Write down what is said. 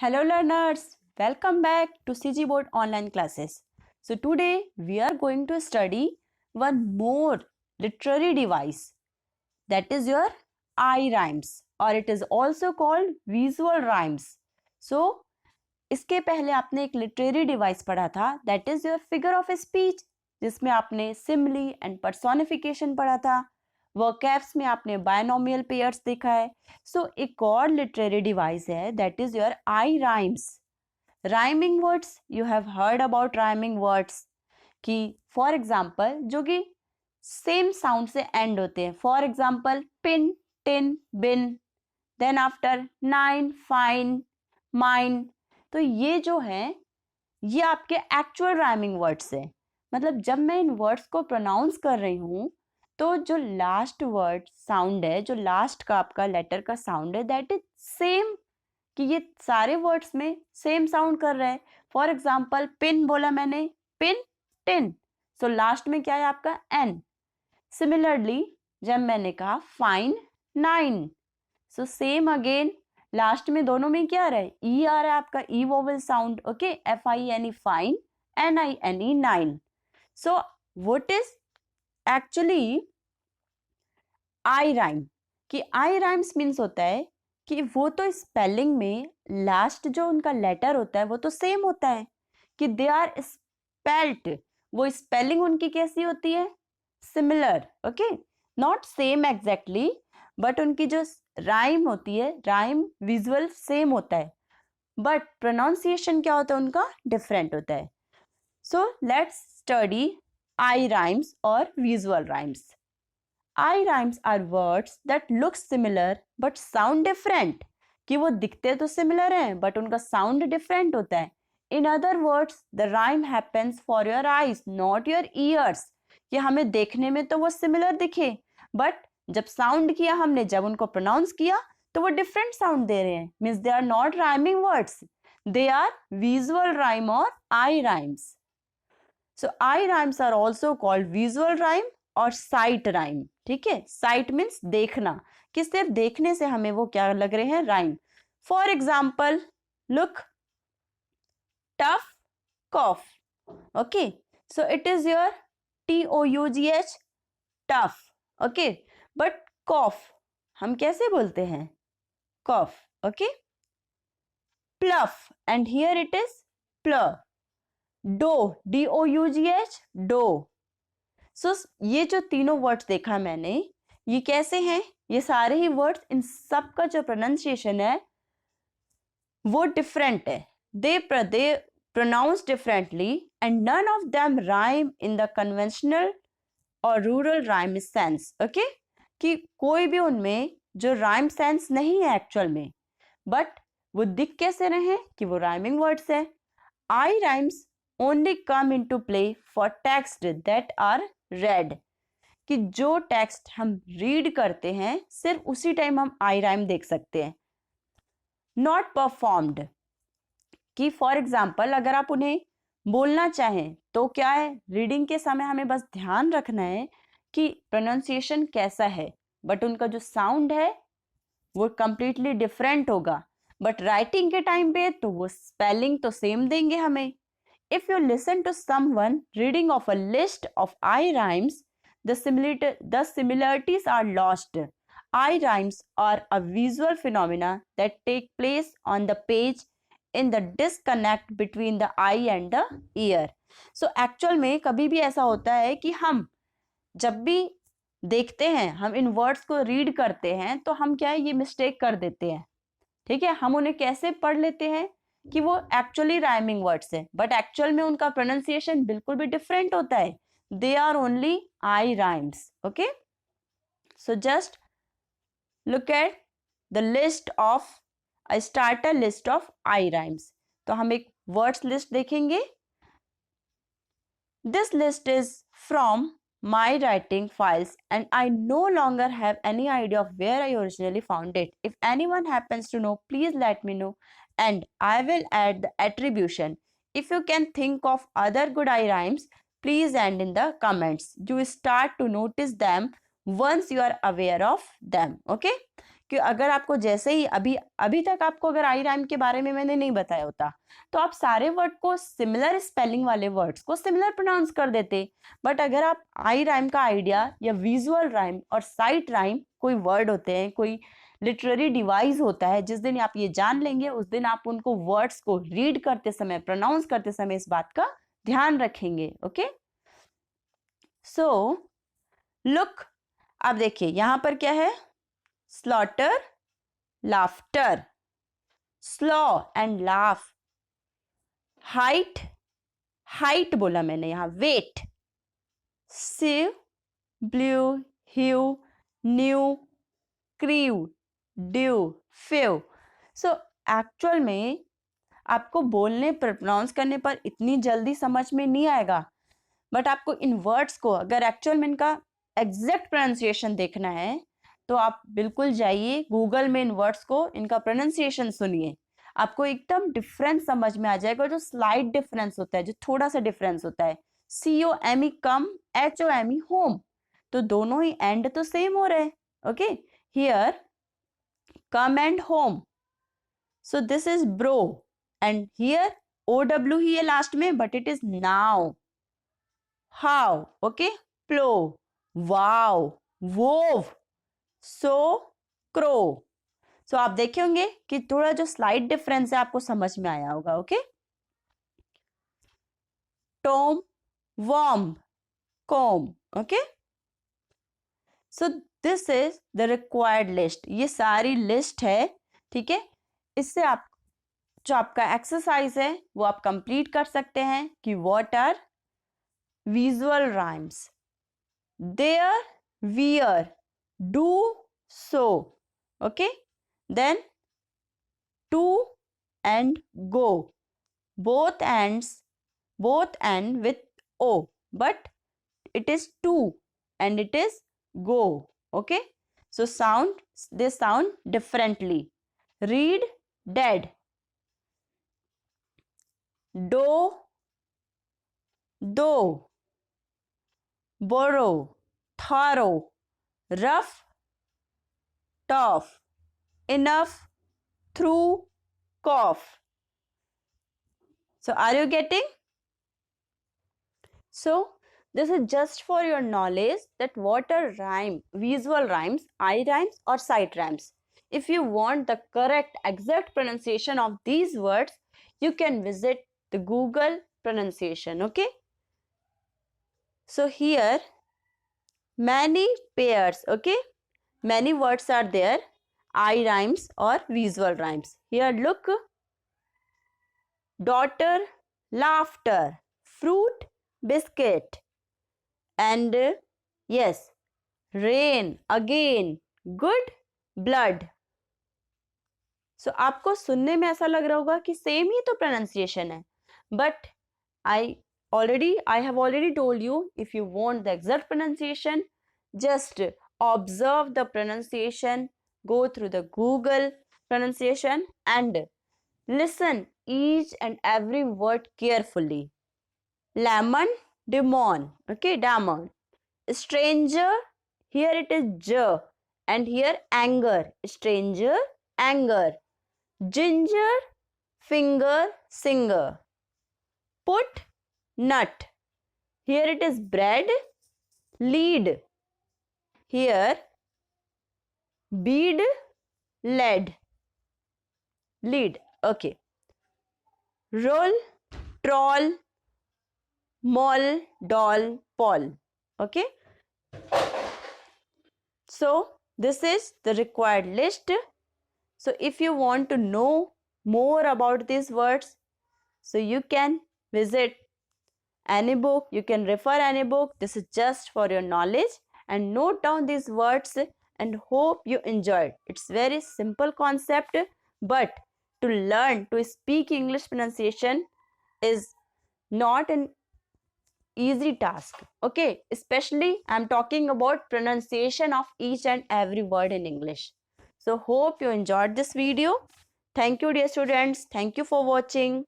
Hello learners, welcome back to CG Board online classes. So today we are going to study one more literary device, that is your eye rhymes, or it is also called visual rhymes. So इसके पहले आपने एक literary device पढ़ा था, that is your figure of speech, जिसमें आपने Simli and personification पढ़ा था. वर्कैब्स में आपने बायनोमियल पेयर्स देखा है. सो एक और लिटरेरी डिवाइस है, that is your eye rhymes. Rhyming words, you have heard about rhyming words कि फॉर एग्जाम्पल जो कि सेम साउंड से एंड होते हैं. For example pin, tin, bin, then after nine, fine, mine. तो ये जो है ये आपके एक्चुअल राइमिंग वर्ड्स है. मतलब जब मैं इन वर्ड्स को प्रोनाउंस कर रही हूँ तो जो लास्ट वर्ड साउंड है, जो लास्ट का आपका लेटर का साउंड है, दैट इज सेम, कि ये सारे वर्ड्स में सेम साउंड कर रहे हैं. फॉर एग्जाम्पल पिन बोला मैंने, पिन, टिन, सो लास्ट में क्या है आपका एन. सिमिलरली जब मैंने कहा fine, nine, so same again last में दोनों में क्या आ रहा है, ई आ रहा है आपका, E vowel sound. Okay, F I N E fine, N I N E nine. So what is actually eye rhyme? कि आई राइम्स मीन्स होता है कि वो तो स्पेलिंग में लास्ट जो उनका लेटर होता है वो तो सेम होता है, कि दे आर स्पेल्ट. वो स्पेलिंग उनकी कैसी होती है, similar. Okay, not same exactly, but उनकी जो राइम होती है, राइम विजुअल सेम होता है, बट प्रोनाउंसिएशन क्या होता है उनका, डिफरेंट होता है. So let's study eye rhymes और visual rhymes. Eye rhymes are words that look similar but sound different. कि वो दिखते तो सिमिलर हैं बट उनका साउंड डिफरेंट होता है. In other words the rhyme happens for your eyes not your ears. कि हमें देखने में तो वो सिमिलर दिखे, बट जब साउंड किया हमने, जब उनको प्रोनाउंस किया तो वो डिफरेंट साउंड दे रहे हैं. Means they are not rhyming words, they are visual rhyme और eye rhymes. So eye rhymes are also called visual rhyme और साइट राइम. ठीक है, साइट मीन्स देखना, कि सिर्फ देखने से हमें वो क्या लग रहे हैं, rhyme. For example look, tough, cough. Okay, so it is your TOUGH, tough. Okay, but cough हम कैसे बोलते हैं, cough. Okay, plough, and here it is plough. Dough, DOUGH, dough. So ये जो तीनों वर्ड्स देखा मैंने, ये कैसे हैं, ये सारे ही वर्ड्स, इन सब का जो प्रोनाउंसिएशन है वो डिफरेंट है. They pronounce differently and none of them rhyme in the conventional or rural rhyme sense. Okay, कि कोई भी उनमें जो राइम सेंस नहीं है एक्चुअल में, बट वो दिख कैसे रहे हैं कि वो राइमिंग वर्ड्स है. Eye rhymes only come into play for text that are read. कि जो टेक्स्ट हम रीड करते हैं सिर्फ उसी टाइम हम आई राइम देख सकते हैं, नॉट परफॉर्म्ड. कि फॉर एग्जाम्पल अगर आप उन्हें बोलना चाहें तो क्या है, रीडिंग के समय हमें बस ध्यान रखना है कि प्रोनाउंसिएशन कैसा है, बट उनका जो साउंड है वो कंप्लीटली डिफरेंट होगा. बट राइटिंग के टाइम पे तो वो स्पेलिंग तो सेम देंगे हमें. If you listen to someone reading of a list of eye rhymes, the similarities are lost. Eye rhymes are a visual phenomena that take place on the page in the disconnect between the eye and the ear. So actual में कभी भी ऐसा होता है कि हम जब भी देखते हैं, हम इन वर्ड्स को रीड करते हैं तो हम क्या है, ये मिस्टेक कर देते हैं. ठीक है, हम उन्हें कैसे पढ़ लेते हैं कि वो एक्चुअली राइमिंग वर्ड्स है, बट एक्चुअल में उनका प्रोनाउंसिएशन बिल्कुल भी डिफरेंट होता है. They are only I rhymes. Okay, so just look at the list of a starter list of I rhymes. तो हम एक words list देखेंगे. This list is from my writing files and I no longer have any idea of where I originally found it. If anyone happens to know, please let me know and I will add the attribution. If you can think of other good I rhymes, please end in the comments. You start to notice them once you are aware of them. Okay, कि अगर आपको जैसे ही अभी तक आपको अगर आई rhyme के बारे में मैंने नहीं बताया होता तो आप सारे वर्ड को सिमिलर स्पेलिंग वाले वर्ड्स को सिमिलर प्रोनाउंस कर देते। बट अगर आप आई राइम का आइडिया या विजुअल राइम और साइट राइम कोई वर्ड होते हैं, कोई लिटरेरी डिवाइस होता है, जिस दिन आप ये जान लेंगे उस दिन आप उनको वर्ड्स को रीड करते समय, प्रोनाउंस करते समय इस बात का ध्यान रखेंगे। ओके, सो लुक, आप देखिए यहां पर क्या है, slaughter, laughter, slow and laugh, height, height बोला मैंने यहां, weight, sieve, blue, hue, new, grieve, dew, five. So actual में आपको बोलने पर, प्रोनाउंस करने पर इतनी जल्दी समझ में नहीं आएगा, बट आपको इन वर्ड्स को अगर एक्चुअल में इनका एग्जैक्ट प्रोनाउंसिएशन देखना है तो आप बिल्कुल जाइए गूगल में, इन वर्ड्स को, इनका प्रोनाउंसिएशन सुनिए, आपको एकदम डिफरेंस समझ में आ जाएगा। जो स्लाइट डिफरेंस होता है, जो थोड़ा सा डिफरेंस होता है, COME कम, HOME होम, तो दोनों ही एंड तो सेम हो रहे। Okay, here come and home, so this is bro, and here OW ही है लास्ट में, but it is now, how, okay, plow, wow, wove, so, crow। so आप देखे होंगे कि थोड़ा जो स्लाइड डिफरेंस है आपको समझ में आया होगा। Okay, tom, warm, comb. Okay, so this is the required list, ये सारी लिस्ट है, ठीक है। इससे आप जो आपका एक्सरसाइज है वो आप कंप्लीट कर सकते हैं कि what are visual rhymes, there, wear, do, so. Okay, then two and go, both end with O, but it is to and it is go. Okay, so they sound differently. Read, dead, do, borrow, thorough, rough, tough, enough, through, cough. So are you getting? So this is just for your knowledge that what are rhyme, visual rhymes, I rhymes or sight rhymes. If you want the correct exact pronunciation of these words, you can visit the Google pronunciation. Okay, so here many pairs, okay, many words are there, I rhymes or visual rhymes. Here look, daughter, laughter, fruit, biscuit, and yes, rain, again, good, blood. So आपको सुनने में ऐसा लग रहा होगा कि same ही तो pronunciation है, but I have already told you, if you want the exact pronunciation, just observe the pronunciation, go through the Google pronunciation and listen each and every word carefully. Lemon, demon, okay, demon. Stranger, here it is j, and here anger, stranger, anger. Ginger, finger, singer. Put, nut, here it is bread, lead. Here bead, lead, lead. Okay. Roll, troll, mall, doll, poll. Okay, so this is the required list. So if you want to know more about these words, so you can visit any book, you can refer any book. This is just for your knowledge, and note down these words and hope you enjoyed. It's very simple concept, but to learn to speak English pronunciation is not an easy task. Okay, especially I'm talking about pronunciation of each and every word in English. So hope you enjoyed this video. Thank you dear students. Thank you for watching.